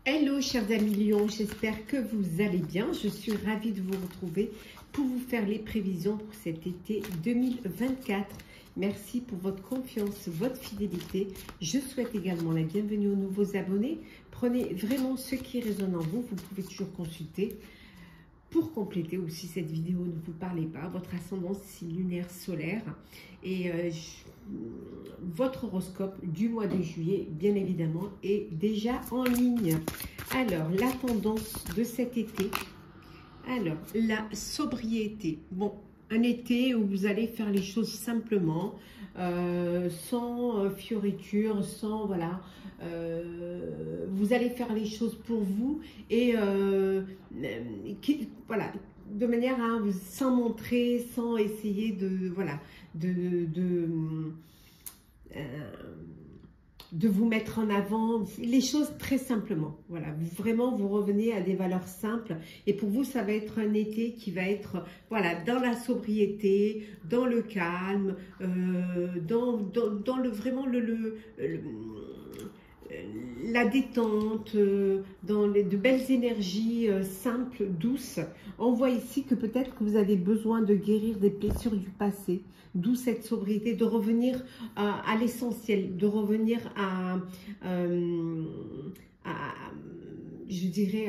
Hello chers amis Lions, j'espère que vous allez bien. Je suis ravie de vous retrouver pour vous faire les prévisions pour cet été 2024. Merci pour votre confiance, votre fidélité. Je souhaite également la bienvenue aux nouveaux abonnés. Prenez vraiment ce qui résonne en vous. Vous pouvez toujours consulter pour compléter, ou si cette vidéo ne vous parlait pas, votre ascendance lunaire solaire et votre horoscope du mois de juillet, bien évidemment, est déjà en ligne. Alors, la tendance de cet été, alors, la sobriété. Bon, un été où vous allez faire les choses simplement, sans fioriture, sans, voilà, vous allez faire les choses pour vous et voilà, de manière à sans montrer, sans essayer de, voilà, de vous mettre en avant, les choses très simplement. Voilà, vraiment vous revenez à des valeurs simples et pour vous ça va être un été qui va être, voilà, dans la sobriété, dans le calme, dans le vraiment la détente, dans de belles énergies simples, douces. On voit ici que peut-être que vous avez besoin de guérir des blessures du passé, d'où cette sobriété, de revenir à l'essentiel, de revenir je dirais,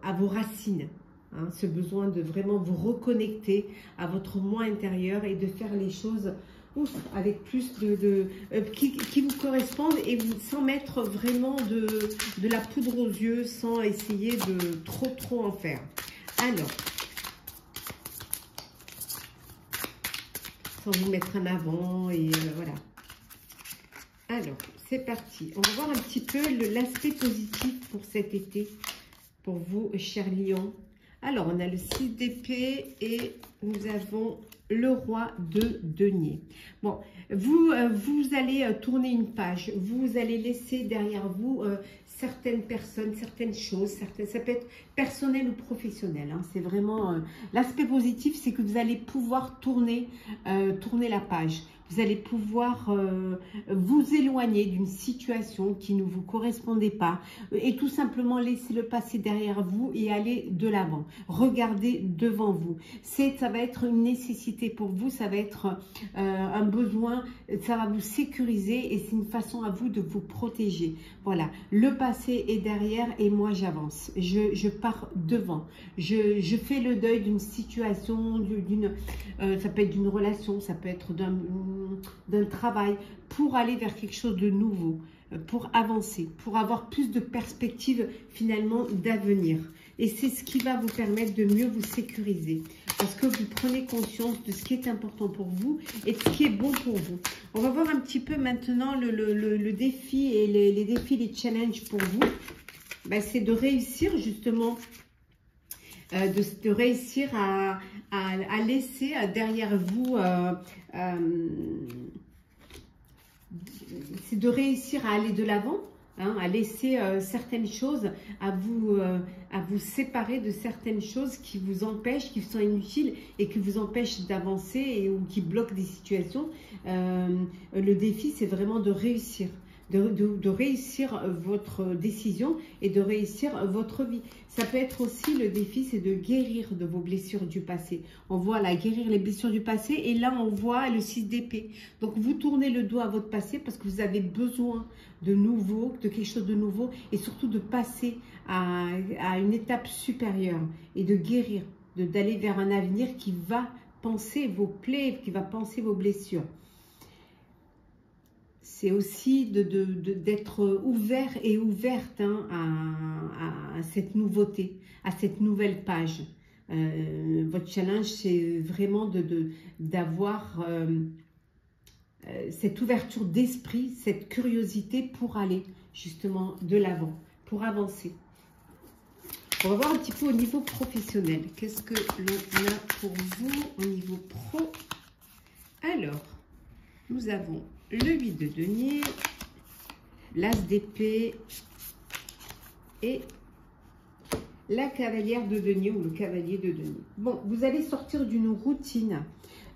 à vos racines. Hein, ce besoin de vraiment vous reconnecter à votre moi intérieur et de faire les choses avec plus qui vous correspondent et sans mettre vraiment de la poudre aux yeux, sans essayer de trop en faire. Alors, sans vous mettre en avant et voilà. Alors, c'est parti. On va voir un petit peu l'aspect positif pour cet été, pour vous, chers lions. Alors, on a le 6 d'épée et nous avons le roi de denier. Bon, vous allez tourner une page. Vous allez laisser derrière vous certaines personnes, certaines choses. Ça peut être personnel ou professionnel. Hein, c'est vraiment... l'aspect positif, c'est que vous allez pouvoir tourner la page. Vous allez pouvoir vous éloigner d'une situation qui ne vous correspondait pas et tout simplement laisser le passé derrière vous et aller de l'avant. Regardez devant vous. Ça va être une nécessité pour vous, ça va être un besoin, ça va vous sécuriser et c'est une façon à vous de vous protéger. Voilà, le passé est derrière et moi j'avance. Je pars devant. Je fais le deuil d'une situation, ça peut être d'une relation, ça peut être d'un travail, pour aller vers quelque chose de nouveau, pour avancer, pour avoir plus de perspectives finalement d'avenir. Et c'est ce qui va vous permettre de mieux vous sécuriser, parce que vous prenez conscience de ce qui est important pour vous et de ce qui est bon pour vous. On va voir un petit peu maintenant le défi et les défis, les challenges pour vous. Ben, c'est de réussir justement, de réussir à laisser derrière vous, c'est de réussir à aller de l'avant, hein, à laisser certaines choses, à vous séparer de certaines choses qui vous empêchent, qui sont inutiles et qui vous empêchent d'avancer ou qui bloquent des situations. Le défi, c'est vraiment de réussir. De réussir votre décision et de réussir votre vie. Ça peut être aussi, le défi, c'est de guérir de vos blessures du passé. On voit là, guérir les blessures du passé et là, on voit le 6 d'épée. Donc, vous tournez le dos à votre passé parce que vous avez besoin de nouveau, de quelque chose de nouveau et surtout de passer à une étape supérieure et de guérir, d'aller vers un avenir qui va penser vos plaies, qui va penser vos blessures. C'est aussi d'être ouvert et ouverte, hein, à cette nouveauté, à cette nouvelle page. Votre challenge, c'est vraiment d'avoir cette ouverture d'esprit, cette curiosité pour aller justement de l'avant, pour avancer. On va voir un petit peu au niveau professionnel. Qu'est-ce que l'on a pour vous au niveau pro? Alors, nous avons le 8 de denier, l'as d'épée et la cavalière de denier ou le cavalier de denier. Bon, vous allez sortir d'une routine.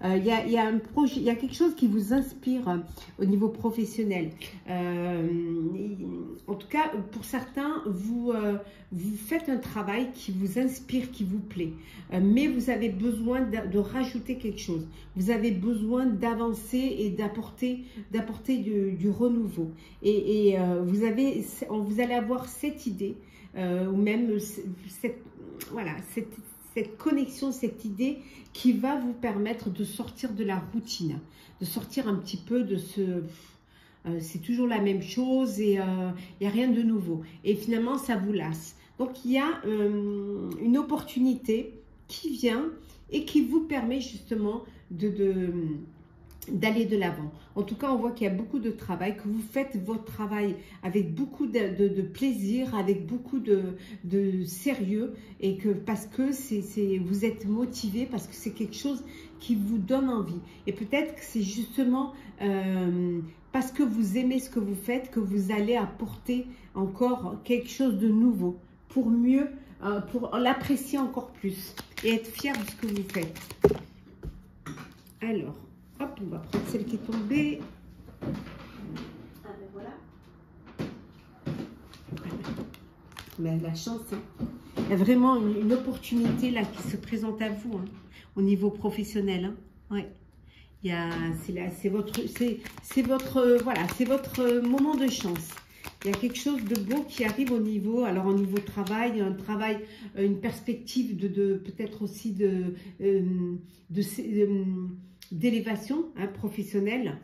Il y a un projet, il y a quelque chose qui vous inspire au niveau professionnel. En tout cas, pour certains, vous faites un travail qui vous inspire, qui vous plaît. Mais vous avez besoin de rajouter quelque chose. Vous avez besoin d'avancer et d'apporter du renouveau. Et vous allez avoir cette idée, ou même cette connexion, cette idée qui va vous permettre de sortir de la routine, de sortir un petit peu de ce... c'est toujours la même chose et il n'y a rien de nouveau. Et finalement, ça vous lasse. Donc, il y a une opportunité qui vient et qui vous permet justement d'aller de l'avant. En tout cas, on voit qu'il y a beaucoup de travail, que vous faites votre travail avec beaucoup de plaisir, avec beaucoup de sérieux, et que parce que vous êtes motivé, parce que c'est quelque chose qui vous donne envie. Et peut-être que c'est justement parce que vous aimez ce que vous faites que vous allez apporter encore quelque chose de nouveau pour mieux, pour l'apprécier encore plus et être fier de ce que vous faites. Alors, hop, on va prendre celle qui est tombée. Ah ben voilà. Mais la chance, hein. Il y a vraiment une opportunité là qui se présente à vous, hein, au niveau professionnel. Hein. Ouais. C'est votre moment de chance. Il y a quelque chose de beau qui arrive au niveau, alors au niveau travail, une perspective peut-être aussi d'élévation, hein, professionnelle.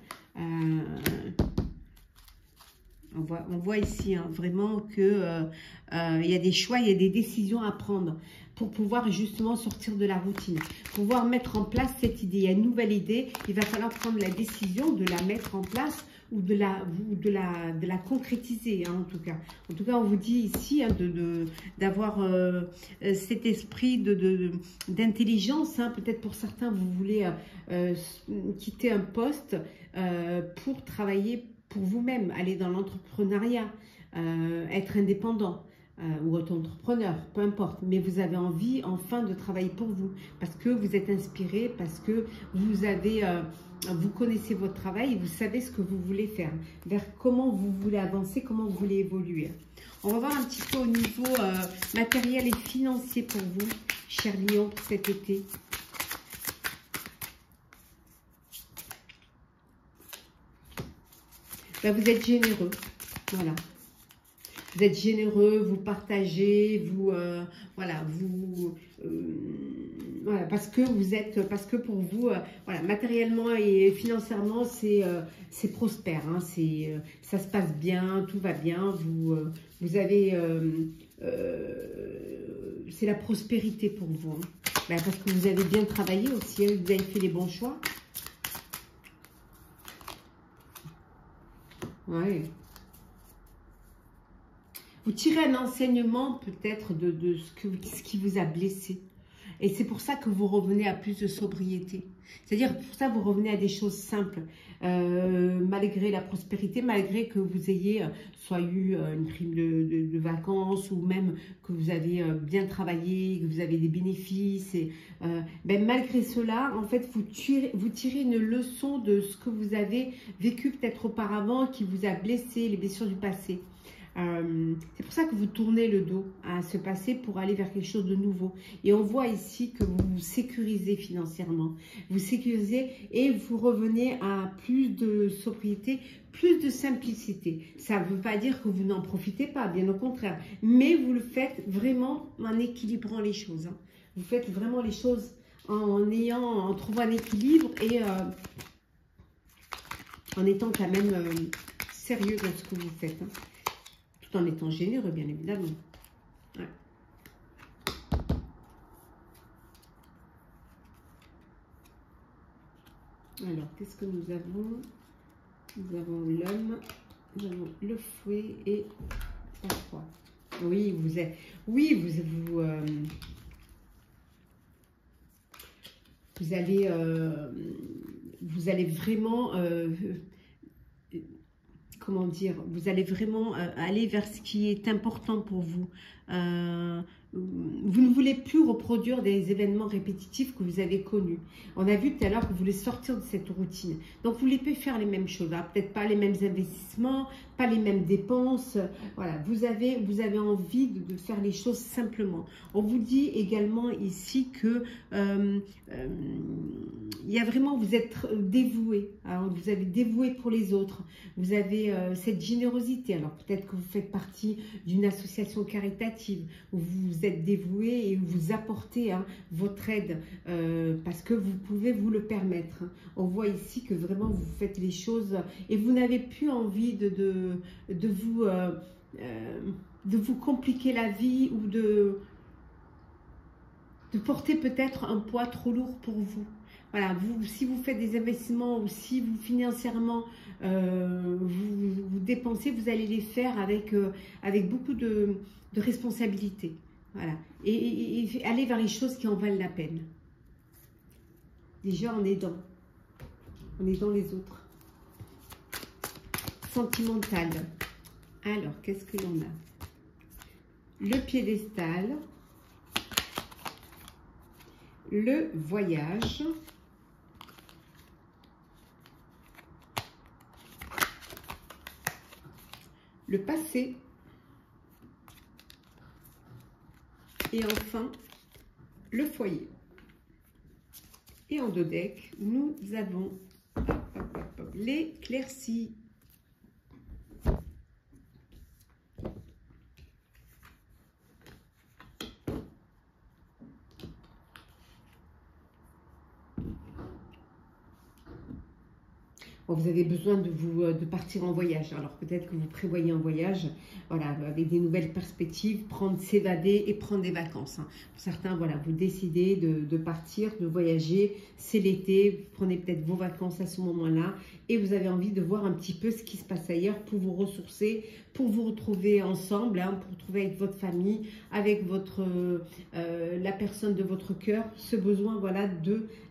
On voit ici, hein, vraiment que il y a des choix, il y a des décisions à prendre pour pouvoir justement sortir de la routine, pouvoir mettre en place cette idée. Il y a une nouvelle idée, il va falloir prendre la décision de la mettre en place ou de la concrétiser, hein, en tout cas. En tout cas, on vous dit ici, hein, d'avoir cet esprit d'intelligence. Hein. Peut-être pour certains, vous voulez quitter un poste pour travailler pour vous-même, aller dans l'entrepreneuriat, être indépendant ou auto-entrepreneur, peu importe. Mais vous avez envie enfin de travailler pour vous parce que vous êtes inspiré, parce que vous connaissez votre travail et vous savez ce que vous voulez faire, vers comment vous voulez avancer, comment vous voulez évoluer. On va voir un petit peu au niveau matériel et financier pour vous, chers lions, pour cet été. Ben, vous êtes généreux, voilà. Vous êtes généreux, vous partagez, voilà, parce que pour vous, voilà, matériellement et financièrement, c'est prospère, hein, ça se passe bien, tout va bien, vous avez, c'est la prospérité pour vous, hein. Ben, parce que vous avez bien travaillé aussi, hein, vous avez fait les bons choix. Ouais. Vous tirez un enseignement peut-être de ce qui vous a blessé. Et c'est pour ça que vous revenez à plus de sobriété. C'est-à-dire pour ça que vous revenez à des choses simples. Malgré la prospérité, malgré que vous ayez soit eu une prime de vacances ou même que vous avez bien travaillé, que vous avez des bénéfices. Et, ben, malgré cela, en fait, vous tirez une leçon de ce que vous avez vécu peut-être auparavant qui vous a blessé, les blessures du passé. C'est pour ça que vous tournez le dos à ce passé pour aller vers quelque chose de nouveau. Et on voit ici que vous vous sécurisez financièrement. Vous sécurisez et vous revenez à plus de sobriété, plus de simplicité. Ça ne veut pas dire que vous n'en profitez pas, bien au contraire. Mais vous le faites vraiment en équilibrant les choses. Hein. Vous faites vraiment les choses en trouvant un équilibre et en étant quand même sérieux dans ce que vous faites. Hein. En étant généreux, bien évidemment. Ouais. Alors, qu'est-ce que nous avons? Nous avons l'homme, nous avons le fouet et la croix. Oui, vous êtes... Oui, vous allez vraiment... comment dire, vous allez vraiment aller vers ce qui est important pour vous. vous ne voulez plus reproduire des événements répétitifs que vous avez connus. On a vu tout à l'heure que vous voulez sortir de cette routine. Donc, vous voulez plus faire les mêmes choses. Peut-être pas les mêmes investissements, pas les mêmes dépenses. Voilà, vous avez envie de faire les choses simplement. On vous dit également ici que il y a vraiment, vous êtes dévoué. Hein, vous avez dévoué pour les autres. Vous avez cette générosité. Alors, peut-être que vous faites partie d'une association caritative où vous êtes dévoué et vous apportez hein, votre aide parce que vous pouvez vous le permettre. Hein. On voit ici que vraiment vous faites les choses et vous n'avez plus envie de vous compliquer la vie ou de porter peut-être un poids trop lourd pour vous. Voilà, si vous faites des investissements ou si vous financièrement vous dépensez, vous allez les faire avec beaucoup de responsabilité. Voilà, et aller vers les choses qui en valent la peine. Déjà, on est dans les autres. Sentimental. Alors, qu'est-ce que l'on a? Le piédestal. Le voyage. Le passé. Et enfin, le foyer. Et en deux decks, nous avons l'éclaircie. Bon, vous avez besoin de partir en voyage. Alors peut-être que vous prévoyez un voyage, voilà, avec des nouvelles perspectives, s'évader et prendre des vacances. Hein. Pour certains, voilà, vous décidez de partir, de voyager. C'est l'été, vous prenez peut-être vos vacances à ce moment-là et vous avez envie de voir un petit peu ce qui se passe ailleurs pour vous ressourcer, pour vous retrouver ensemble, hein, pour retrouver avec votre famille, avec la personne de votre cœur, ce besoin, voilà,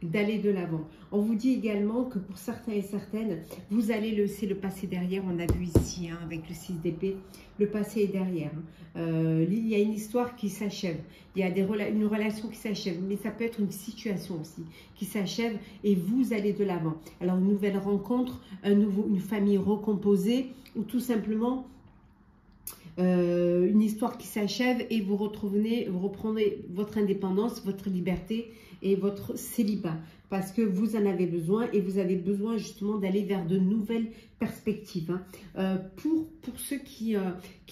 d'aller de l'avant. On vous dit également que pour certains et certaines, vous allez laisser le passé derrière. On a vu ici, hein, avec le 6 d'épée, le passé est derrière. Il y a une histoire qui s'achève. Il y a une relation qui s'achève, mais ça peut être une situation aussi qui s'achève et vous allez de l'avant. Alors, une nouvelle rencontre, une famille recomposée ou tout simplement une histoire qui s'achève et vous reprenez votre indépendance, votre liberté et votre célibat parce que vous en avez besoin et vous avez besoin justement d'aller vers de nouvelles perspectives. Hein. Pour ceux qui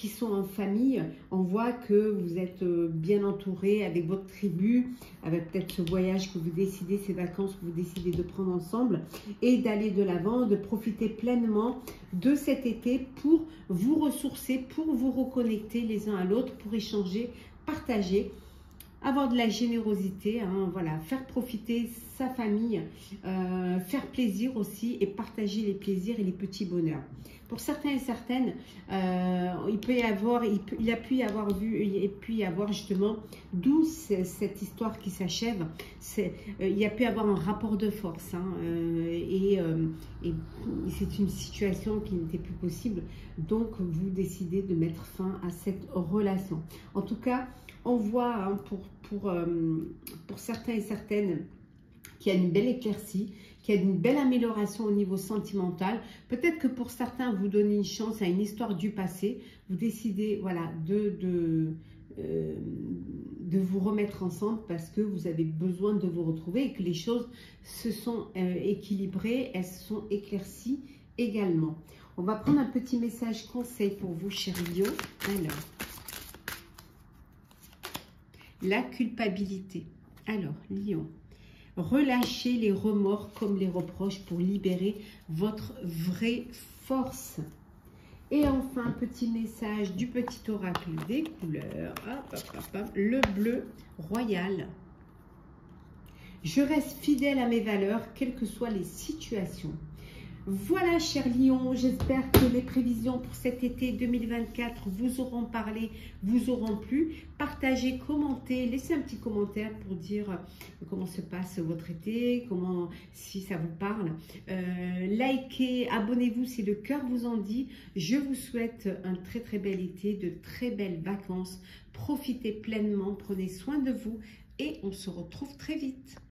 sont en famille, on voit que vous êtes bien entouré avec votre tribu, avec peut-être ce voyage que vous décidez, ces vacances que vous décidez de prendre ensemble et d'aller de l'avant, de profiter pleinement de cet été pour vous ressourcer, pour vous reconnecter les uns à l'autre, pour échanger, partager, avoir de la générosité, hein, voilà, faire profiter sa famille, faire plaisir aussi et partager les plaisirs et les petits bonheurs. Pour certains et certaines, il a pu y avoir justement, d'où cette histoire qui s'achève, il y a pu y avoir un rapport de force, hein, et c'est une situation qui n'était plus possible, donc vous décidez de mettre fin à cette relation. En tout cas, on voit hein, pour certains et certaines qu'il y a une belle éclaircie, qu'il y a une belle amélioration au niveau sentimental. Peut-être que pour certains, vous donnez une chance à une histoire du passé. Vous décidez voilà, de vous remettre ensemble parce que vous avez besoin de vous retrouver et que les choses se sont équilibrées, elles se sont éclaircies également. On va prendre un petit message conseil pour vous, chers Lions. Alors, la culpabilité. Alors, Lion, relâchez les remords comme les reproches pour libérer votre vraie force. Et enfin, petit message du petit oracle des couleurs. Hop, hop, hop, hop. Le bleu royal. Je reste fidèle à mes valeurs, quelles que soient les situations. Voilà, chers lions, j'espère que les prévisions pour cet été 2024 vous auront parlé, vous auront plu. Partagez, commentez, laissez un petit commentaire pour dire comment se passe votre été, comment, si ça vous parle. Likez, abonnez-vous si le cœur vous en dit. Je vous souhaite un très très bel été, de très belles vacances. Profitez pleinement, prenez soin de vous et on se retrouve très vite.